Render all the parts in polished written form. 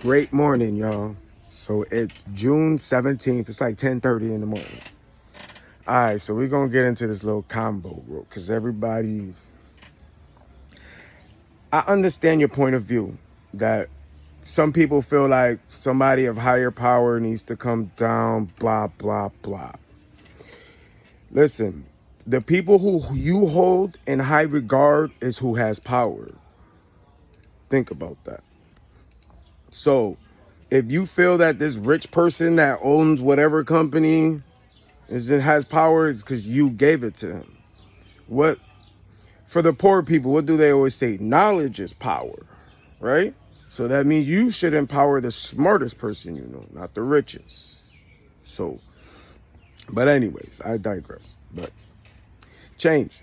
Great morning, y'all. So it's June 17th. It's like 10:30 in the morning. All right, so we're going to get into this little combo, bro, because I understand your point of view that some people feel like somebody of higher power needs to come down, blah, blah, blah. Listen, the people who you hold in high regard is who has power. Think about that. So if you feel that this rich person that owns whatever company has power, it's because you gave it to him. What for the poor people, what do they always say? Knowledge is power, right? So that means you should empower the smartest person you know, not the richest. So, but anyways, I digress. But change.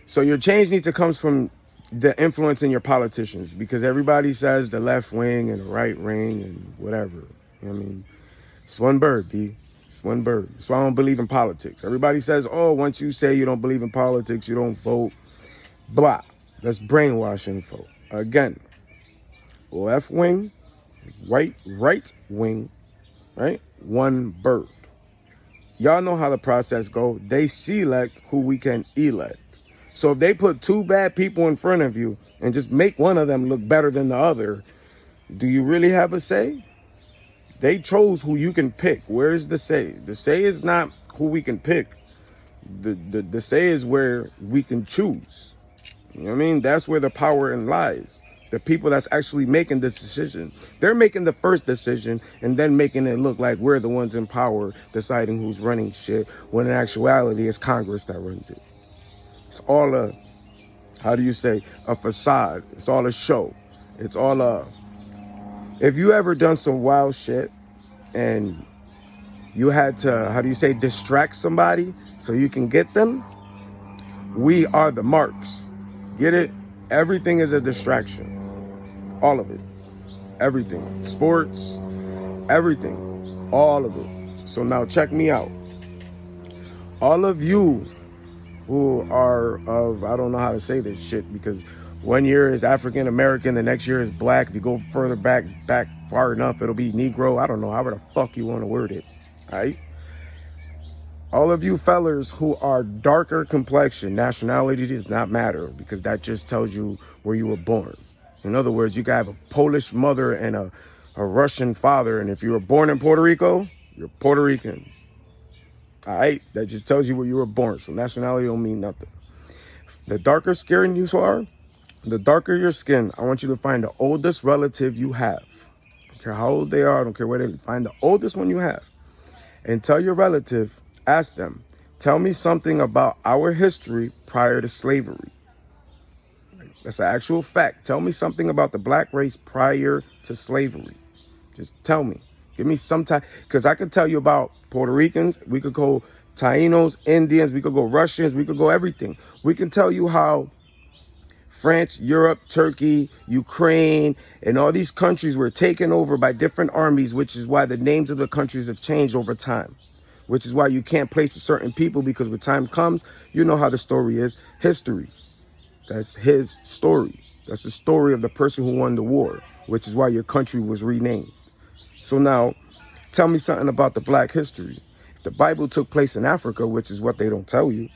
So your change needs to come from the influence in your politicians, because everybody says the left wing and the right wing and whatever. You know what I mean? It's one bird, B. It's one bird. That's why I don't believe in politics. Everybody says, oh, once you say you don't believe in politics, you don't vote. Blah. That's brainwash info. Again, left wing, right wing, right? One bird. Y'all know how the process go. They select who we can elect. So if they put two bad people in front of you and just make one of them look better than the other, do you really have a say? They chose who you can pick. Where's the say? The say is not who we can pick. The say is where we can choose. You know what I mean? That's where the power lies. The people that's actually making this decision. They're making the first decision and then making it look like we're the ones in power deciding who's running shit, when in actuality it's Congress that runs it. It's all a facade. It's all a show. It's all if you ever done some wild shit and you had to, distract somebody so you can get them, we are the marks. Get it? Everything is a distraction. All of it. Everything. Sports, everything. All of it. So now check me out. All of you who are of, I don't know how to say this shit, because one year is African American, the next year is black. If you go further back far enough, it'll be Negro. I don't know, however the fuck you want to word it. All right? All of you fellers who are darker complexion, nationality does not matter, because that just tells you where you were born. In other words, you can have a Polish mother and a Russian father, and if you were born in Puerto Rico, you're Puerto Rican. All right? That just tells you where you were born, so nationality don't mean nothing. The darker skin you are, the darker your skin, I want you to find the oldest relative you have. I don't care how old they are, I don't care where they live. Find the oldest one you have. And tell your relative, ask them, tell me something about our history prior to slavery. That's an actual fact. Tell me something about the black race prior to slavery. Just tell me. Give me some time. Because I could tell you about Puerto Ricans. We could go Tainos, Indians. We could go Russians. We could go everything. We can tell you how France, Europe, Turkey, Ukraine, and all these countries were taken over by different armies, which is why the names of the countries have changed over time. Which is why you can't place a certain people, because when time comes, you know how the story is. History. That's his story. That's the story of the person who won the war, which is why your country was renamed. So now, tell me something about the black history. If the Bible took place in Africa, which is what they don't tell you,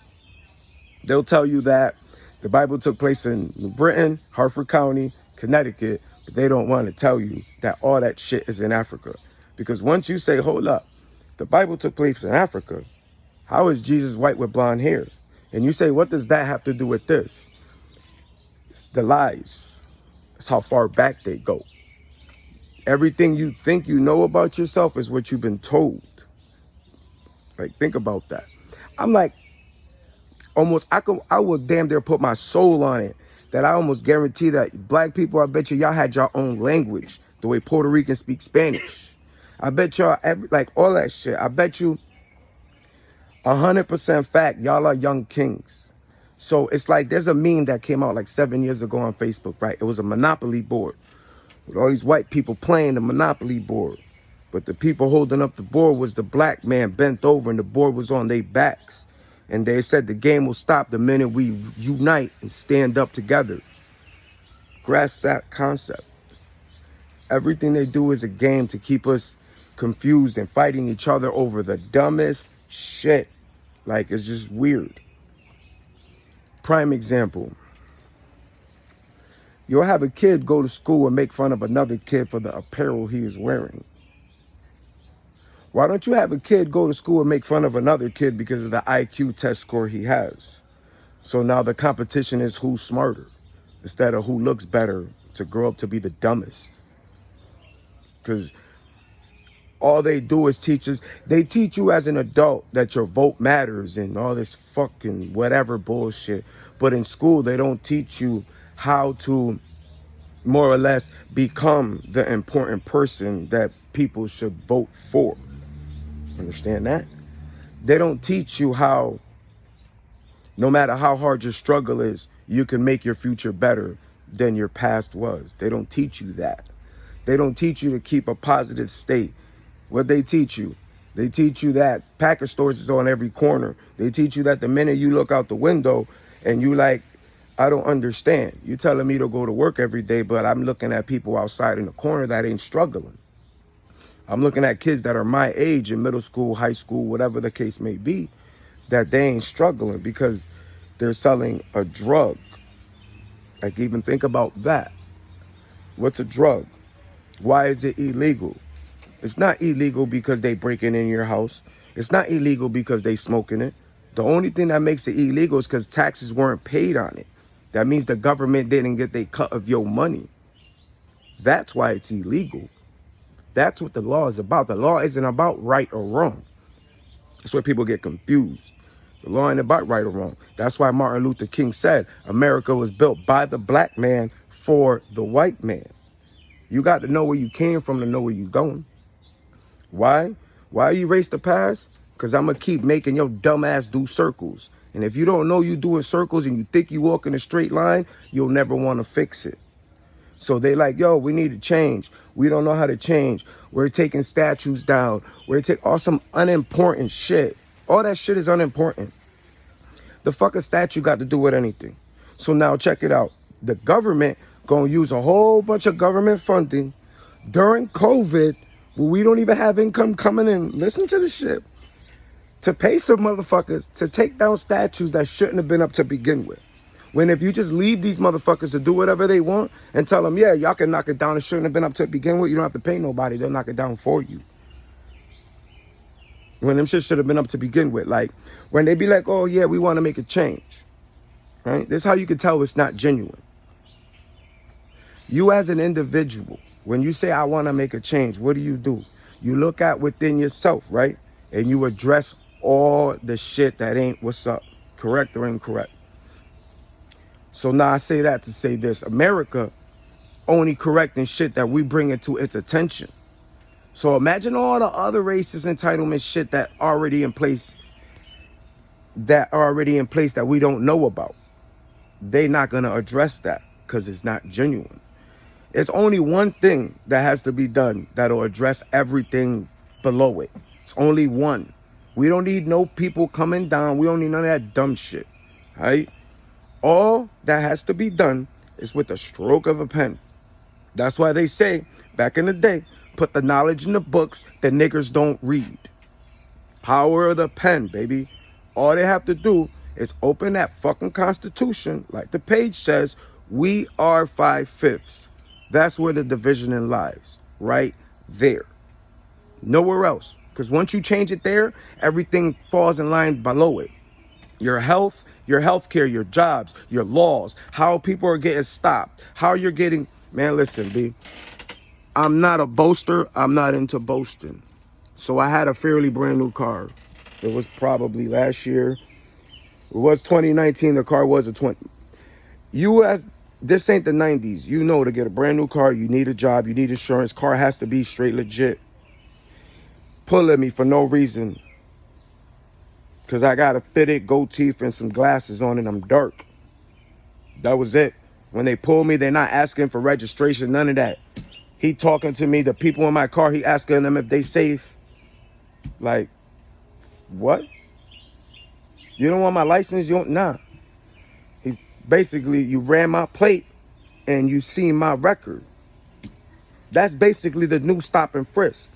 they'll tell you that the Bible took place in New Britain, Hartford County, Connecticut, but they don't want to tell you that all that shit is in Africa. Because once you say, hold up, the Bible took place in Africa, how is Jesus white with blonde hair? And you say, what does that have to do with this? It's the lies. That's how far back they go. Everything you think you know about yourself is what you've been told. Like, think about that. I'm like, I would damn near put my soul on it, that I almost guarantee that black people, I bet y'all had your own language, the way Puerto Ricans speak Spanish. I bet y'all, all that shit. I bet you 100% fact, y'all are young kings. So it's like there's a meme that came out like 7 years ago on Facebook, right? It was a Monopoly board with all these white people playing the Monopoly board. But the people holding up the board was the black man bent over, and the board was on their backs. And they said the game will stop the minute we unite and stand up together. Grasp that concept. Everything they do is a game to keep us confused and fighting each other over the dumbest shit. Like, it's just weird. Prime example. You'll have a kid go to school and make fun of another kid for the apparel he is wearing. Why don't you have a kid go to school and make fun of another kid because of the IQ test score he has? So now the competition is who's smarter instead of who looks better to grow up to be the dumbest. Because all they do is they teach you as an adult that your vote matters and all this fucking whatever bullshit. But in school, they don't teach you how to more or less become the important person that people should vote for. Understand that? They don't teach you how, no matter how hard your struggle is, you can make your future better than your past was. They don't teach you that. They don't teach you to keep a positive state. What they teach you? They teach you that package stores is on every corner. They teach you that the minute you look out the window and you like, I don't understand. You telling me to go to work every day, but I'm looking at people outside in the corner that ain't struggling. I'm looking at kids that are my age in middle school, high school, whatever the case may be, that they ain't struggling because they're selling a drug. Like, even think about that. What's a drug? Why is it illegal? It's not illegal because they breaking in your house. It's not illegal because they smoking it. The only thing that makes it illegal is because taxes weren't paid on it. That means the government didn't get their cut of your money. That's why it's illegal. That's what the law is about. The law isn't about right or wrong. That's where people get confused. The law ain't about right or wrong. That's why Martin Luther King said America was built by the black man for the white man. You got to know where you came from to know where you're going. Why? Why you erase the past? Because I'm going to keep making your dumb ass do circles. And if you don't know you doing circles and you think you walk in a straight line, you'll never want to fix it. So they like, yo, we need to change. We don't know how to change. We're taking statues down. We're taking all some unimportant shit. All that shit is unimportant. The fuck a statue got to do with anything? So now check it out. The government gonna use a whole bunch of government funding during COVID where we don't even have income coming in. Listen to this shit. To pay some motherfuckers to take down statues that shouldn't have been up to begin with. When if you just leave these motherfuckers to do whatever they want and tell them, yeah, y'all can knock it down. It shouldn't have been up to begin with. You don't have to pay nobody. They'll knock it down for you. When them shit should have been up to begin with. Like, when they be like, oh, yeah, we want to make a change. Right? This is how you can tell it's not genuine. You as an individual, when you say, I want to make a change, what do? You look at within yourself, right? And you address all the shit that ain't what's up. Correct or incorrect? So now I say that to say this. America only correcting shit that we bring into its attention. So imagine all the other racist entitlement shit that already in place that we don't know about. They not going to address that because it's not genuine. It's only one thing that has to be done that'll address everything below it. It's only one. We don't need no people coming down. We don't need none of that dumb shit. Right? All that has to be done is with a stroke of a pen. That's why they say, back in the day, put the knowledge in the books that niggers don't read. Power of the pen, baby. All they have to do is open that fucking Constitution, like the page says, we are 5/5. That's where the division lies, right there. Nowhere else. Because once you change it there, everything falls in line below it. Your health, your healthcare, your jobs, your laws, how people are getting stopped, how you're getting... Man, listen, B. I'm not a boaster. I'm not into boasting. So I had a fairly brand new car. It was probably last year. It was 2019. The car was a 20. This ain't the 90s. You know, to get a brand new car, you need a job, you need insurance. Car has to be straight legit. Pull at me for no reason. Because I got a fitted gold teeth and some glasses on and I'm dark. That was it. When they pull me, they're not asking for registration, none of that. He talking to me, the people in my car, he asking them if they safe. Like, what? You don't want my license? You don't? Nah. He's basically, you ran my plate and you seen my record. That's basically the new stop and frisk.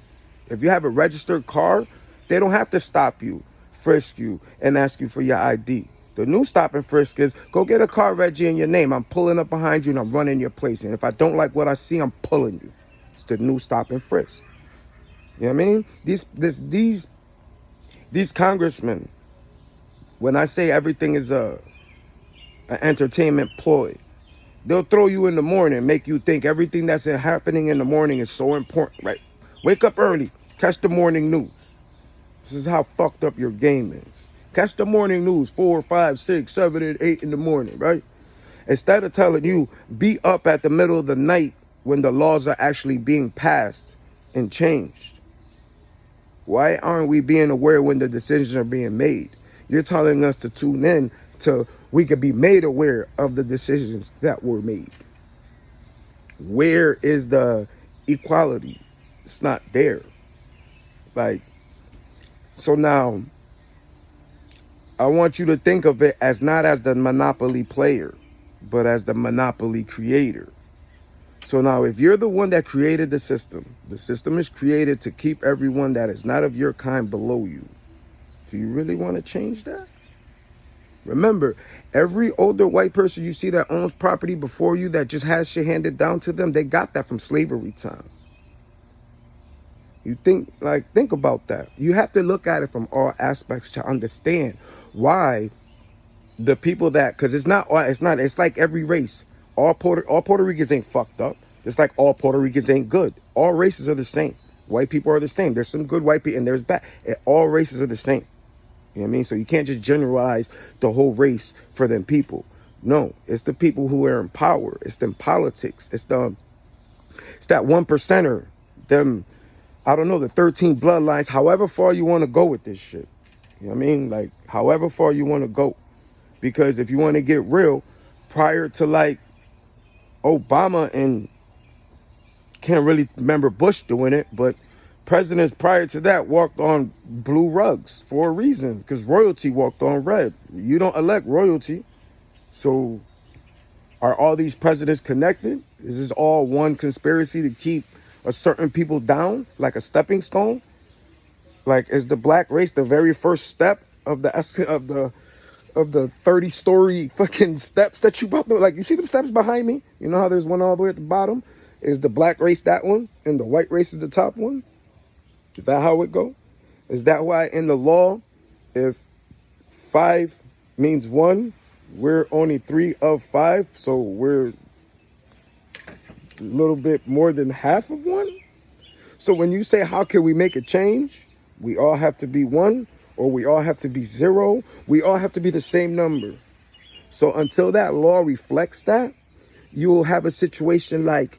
If you have a registered car, they don't have to stop you, frisk you, and ask you for your ID. The new stop and frisk is, go get a car regi in your name. I'm pulling up behind you and I'm running your place. And if I don't like what I see, I'm pulling you. It's the new stop and frisk. You know what I mean? These congressmen, when I say everything is an entertainment ploy, they'll throw you in the morning, make you think everything that's happening in the morning is so important, right? Wake up early, catch the morning news. This is how fucked up your game is. Catch the morning news, 4, 5, 6, 7, and 8 in the morning, right? Instead of telling you, be up at the middle of the night when the laws are actually being passed and changed. Why aren't we being aware when the decisions are being made? You're telling us to tune in to we could be made aware of the decisions that were made. Where is the equality? It's not there. Like, so now I want you to think of it as not as the monopoly player, but as the monopoly creator. So now if you're the one that created the system is created to keep everyone that is not of your kind below you. Do you really want to change that? Remember, every older white person you see that owns property before you that just has shit handed down to them, they got that from slavery time. You think about that. You have to look at it from all aspects to understand why the people that, because it's like every race. All Puerto Ricans ain't fucked up. It's like all Puerto Ricans ain't good. All races are the same. White people are the same. There's some good white people and there's bad. All races are the same. You know what I mean? So you can't just generalize the whole race for them people. No, it's the people who are in power. It's them politics. It's that 1%er. Them, I don't know, the 13 bloodlines. However far you want to go with this shit. You know what I mean? Like, however far you want to go. Because if you want to get real, prior to like Obama, and can't really remember Bush doing it, but presidents prior to that walked on blue rugs for a reason, because royalty walked on red. You don't elect royalty. So are all these presidents connected? Is this all one conspiracy to keep a certain people down like a stepping stone? Like, is the black race the very first step of the 30-story fucking steps that you about to, like, you see them steps behind me? You know how there's one all the way at the bottom? Is the black race that one and the white race is the top one? Is that how it go? Is that why in the law, if 5 means 1, we're only 3 of 5, so we're a little bit more than half of 1? So when you say, how can we make a change? We all have to be 1, or we all have to be 0. We all have to be the same number. So until that law reflects that, you will have a situation like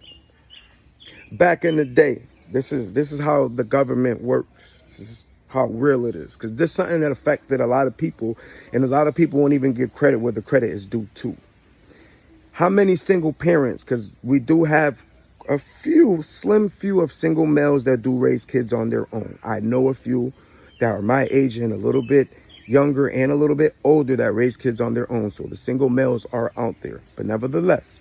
back in the day. This is how the government works. This is how real it is. Because this is something that affected a lot of people, and a lot of people won't even give credit where the credit is due to. How many single parents, because we do have a slim few of single males that do raise kids on their own. I know a few that are my age and a little bit younger and a little bit older that raise kids on their own. So the single males are out there. But nevertheless,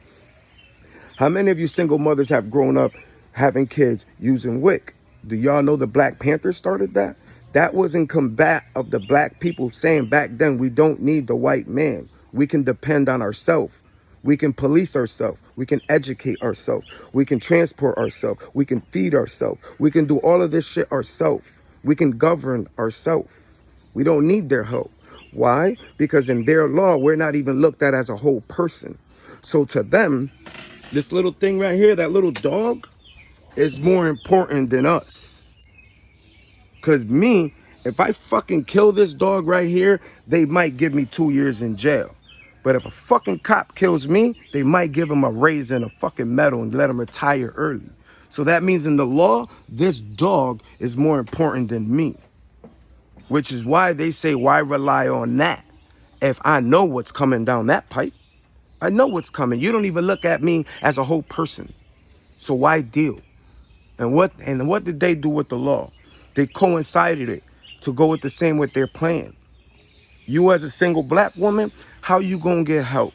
how many of you single mothers have grown up having kids using WIC? Do y'all know the Black Panthers started that? That was in combat of the black people saying back then, we don't need the white man. We can depend on ourselves. We can police ourselves. We can educate ourselves. We can transport ourselves. We can feed ourselves. We can do all of this shit ourselves. We can govern ourselves. We don't need their help. Why? Because in their law, we're not even looked at as a whole person. So to them, this little thing right here, that little dog, is more important than us. Because me, if I fucking kill this dog right here, they might give me 2 years in jail. But if a fucking cop kills me, they might give him a raise and a fucking medal and let him retire early. So that means in the law, this dog is more important than me. Which is why they say, why rely on that? If I know what's coming down that pipe, I know what's coming. You don't even look at me as a whole person. So why deal? And what did they do with the law? They coincided it to go with the same with their plan. You as a single black woman, how you gonna get help?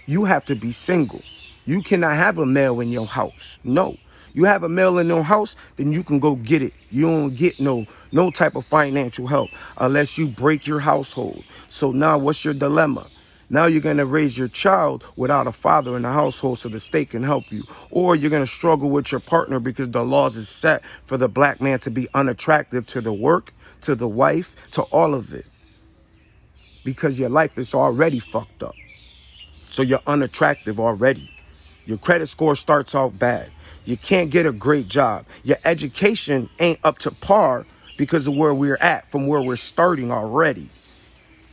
You have to be single. You cannot have a male in your house. No. You have a male in your house, then you can go get it. You don't get no type of financial help unless you break your household. So now what's your dilemma? Now you're going to raise your child without a father in the household so the state can help you. Or you're going to struggle with your partner because the laws is set for the black man to be unattractive to the work, to the wife, to all of it. Because your life is already fucked up. So you're unattractive already. Your credit score starts off bad. You can't get a great job. Your education ain't up to par because of where we're at, from where we're starting already.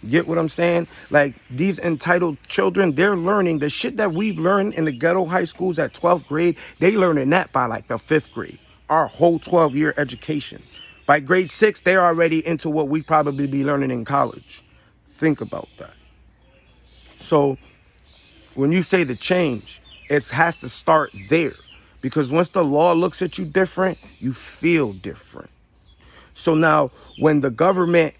Get what I'm saying? Like, these entitled children, they're learning the shit that we've learned in the ghetto high schools at 12th grade. They learning that by like the 5th grade. Our whole 12-year education. By grade 6, they're already into what we probably be learning in college. Think about that. So when you say the change, it has to start there. Because once the law looks at you different, you feel different. So now when the government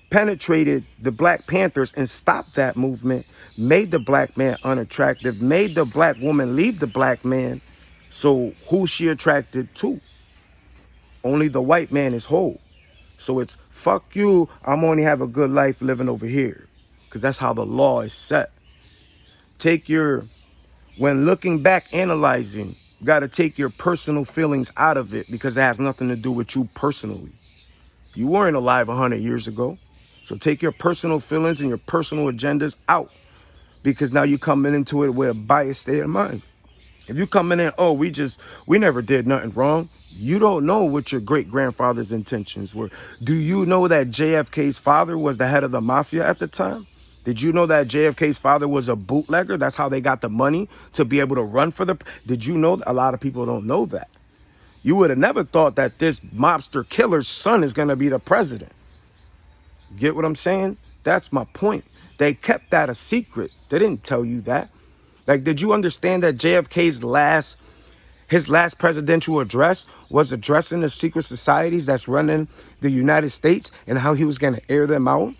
penetrated the Black Panthers and stopped that movement, made the black man unattractive, made the black woman leave the black man. So who's she attracted to? Only the white man is whole. So it's fuck you, I'm only have a good life living over here. Because that's how the law is set. When looking back, analyzing, you got to take your personal feelings out of it because it has nothing to do with you personally. You weren't alive 100 years ago. So take your personal feelings and your personal agendas out, because now you're coming into it with a biased state of mind. If you coming in, oh, we never did nothing wrong. You don't know what your great-grandfather's intentions were. Do you know that JFK's father was the head of the mafia at the time? Did you know that JFK's father was a bootlegger? That's how they got the money to be able to run for the... Did you know? A lot of people don't know that. You would have never thought that this mobster killer's son is going to be the president. Get what I'm saying? That's my point. They kept that a secret. They didn't tell you that. Like, did you understand that JFK's his last presidential address was addressing the secret societies that's running the United States and how he was going to air them out?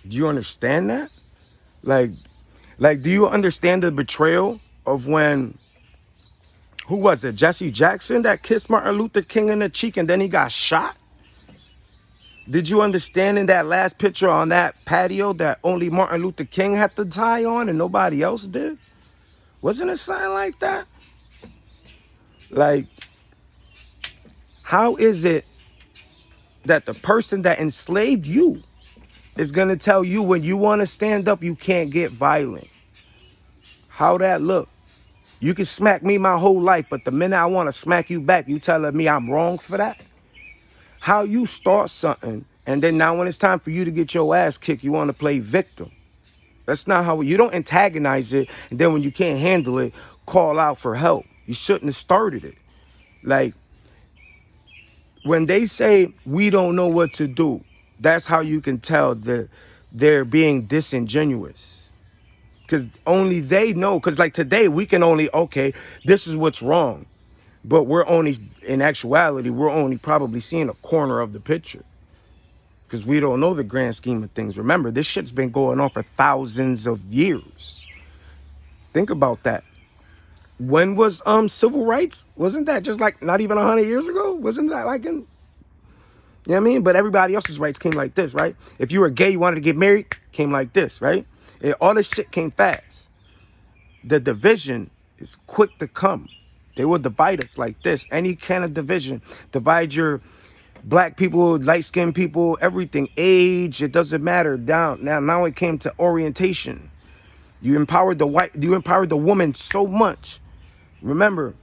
Do you understand that? Like, do you understand the betrayal of when, who was it? Jesse Jackson that kissed Martin Luther King in the cheek and then he got shot? Did you understand in that last picture on that patio that only Martin Luther King had the tie on and nobody else did? Wasn't it something like that? Like, how is it that the person that enslaved you is going to tell you when you want to stand up, you can't get violent? How that look? You can smack me my whole life, but the minute I want to smack you back, you telling me I'm wrong for that? How you start something, and then now when it's time for you to get your ass kicked, you want to play victim. That's not how you don't antagonize it, and then when you can't handle it, call out for help. You shouldn't have started it. Like, when they say we don't know what to do, that's how you can tell that they're being disingenuous. Because only they know. Because like today, we can only, okay, this is what's wrong. But we're only, in actuality, we're only probably seeing a corner of the picture. Because we don't know the grand scheme of things. Remember, this shit's been going on for thousands of years. Think about that. When was civil rights? Wasn't that just like not even 100 years ago? Wasn't that like in... You know what I mean? But everybody else's rights came like this, right? If you were gay, you wanted to get married, came like this, right? All this shit came fast. The division is quick to come. They will divide us like this. Any kind of division. Divide your black people, light-skinned people, everything. Age, it doesn't matter. Now it came to orientation. You empowered the woman so much. Remember,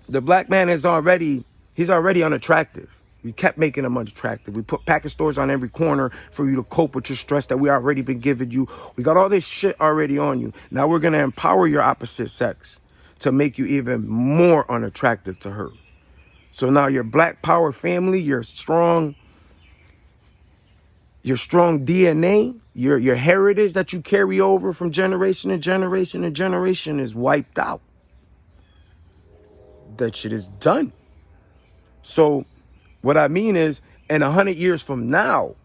the black man he's already unattractive. We kept making him unattractive. We put package stores on every corner for you to cope with your stress that we already been giving you. We got all this shit already on you. Now we're going to empower your opposite sex to make you even more unattractive to her. So now your black power family, your strong DNA, your heritage that you carry over from generation to generation to generation is wiped out. That shit is done. So what I mean is, in 100 years from now,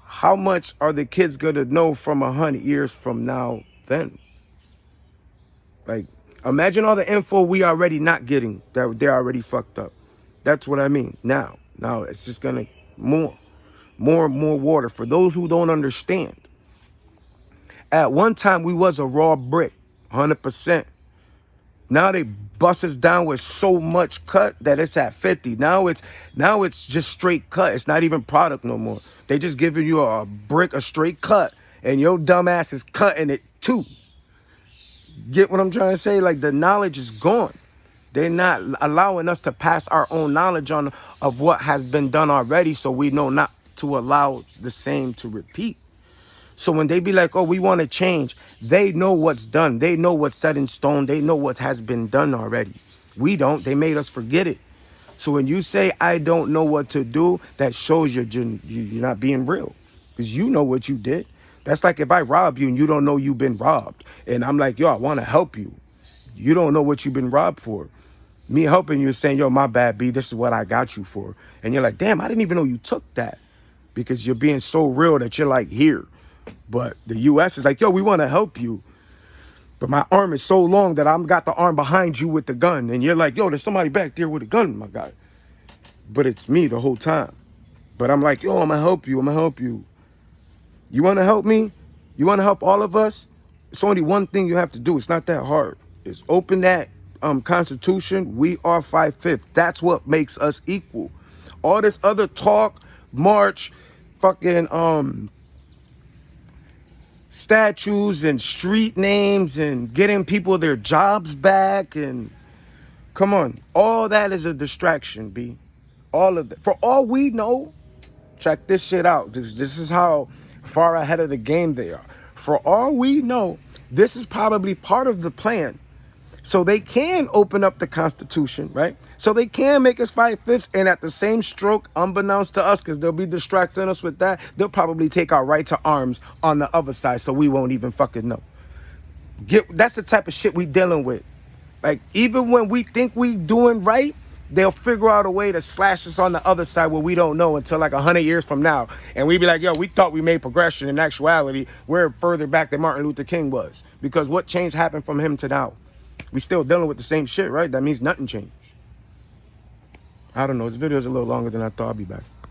how much are the kids going to know from 100 years from now then? Like, Imagine all the info we already not getting, that they're already fucked up. That's what I mean. Now it's just gonna more and more water. For those who don't understand, at one time we was a raw brick, 100%. Now they bust us down with so much cut that it's at 50. Now it's just straight cut. It's not even product no more. They just giving you a brick, a straight cut, and your dumb ass is cutting it too. Get what I'm trying to say? Like, the knowledge is gone. They're not allowing us to pass our own knowledge on of what has been done already, so we know not to allow the same to repeat. So when they be like, oh, we want to change, they know what's done. They know what's set in stone. They know what has been done already. We don't. They made us forget it. So when you say, I don't know what to do, that shows you're not being real, because you know what you did. That's like if I rob you and you don't know you've been robbed. And I'm like, yo, I want to help you. You don't know what you've been robbed for. Me helping you is saying, yo, my bad, B, this is what I got you for. And you're like, damn, I didn't even know you took that. Because you're being so real that you're like, here. But the U.S. is like, yo, we want to help you. But my arm is so long that I've got the arm behind you with the gun. And you're like, yo, there's somebody back there with a gun, my guy. But it's me the whole time. But I'm like, yo, I'm going to help you. I'm going to help you. You want to help me? You want to help all of us? It's only one thing you have to do. It's not that hard. It's open that Constitution. We are 5/5. That's what makes us equal. All this other talk, march, fucking statues and street names and getting people their jobs back, and come on, all that is a distraction, B. All of that. For all we know, check this shit out. This is how far ahead of the game they are. For all we know, this is probably part of the plan. So they can open up the Constitution, right? So they can make us 5/5, and at the same stroke, unbeknownst to us, because they'll be distracting us with that, they'll probably take our right to arms on the other side, so we won't even fucking know. That's the type of shit we dealing with. Like, even when we think we doing right, they'll figure out a way to slash us on the other side where we don't know until like 100 years from now. And we be like, yo, we thought we made progression. In actuality, we're further back than Martin Luther King was. Because what change happened from him to now? We still dealing with the same shit, right? That means nothing changed. I don't know. This video is a little longer than I thought. I'll be back.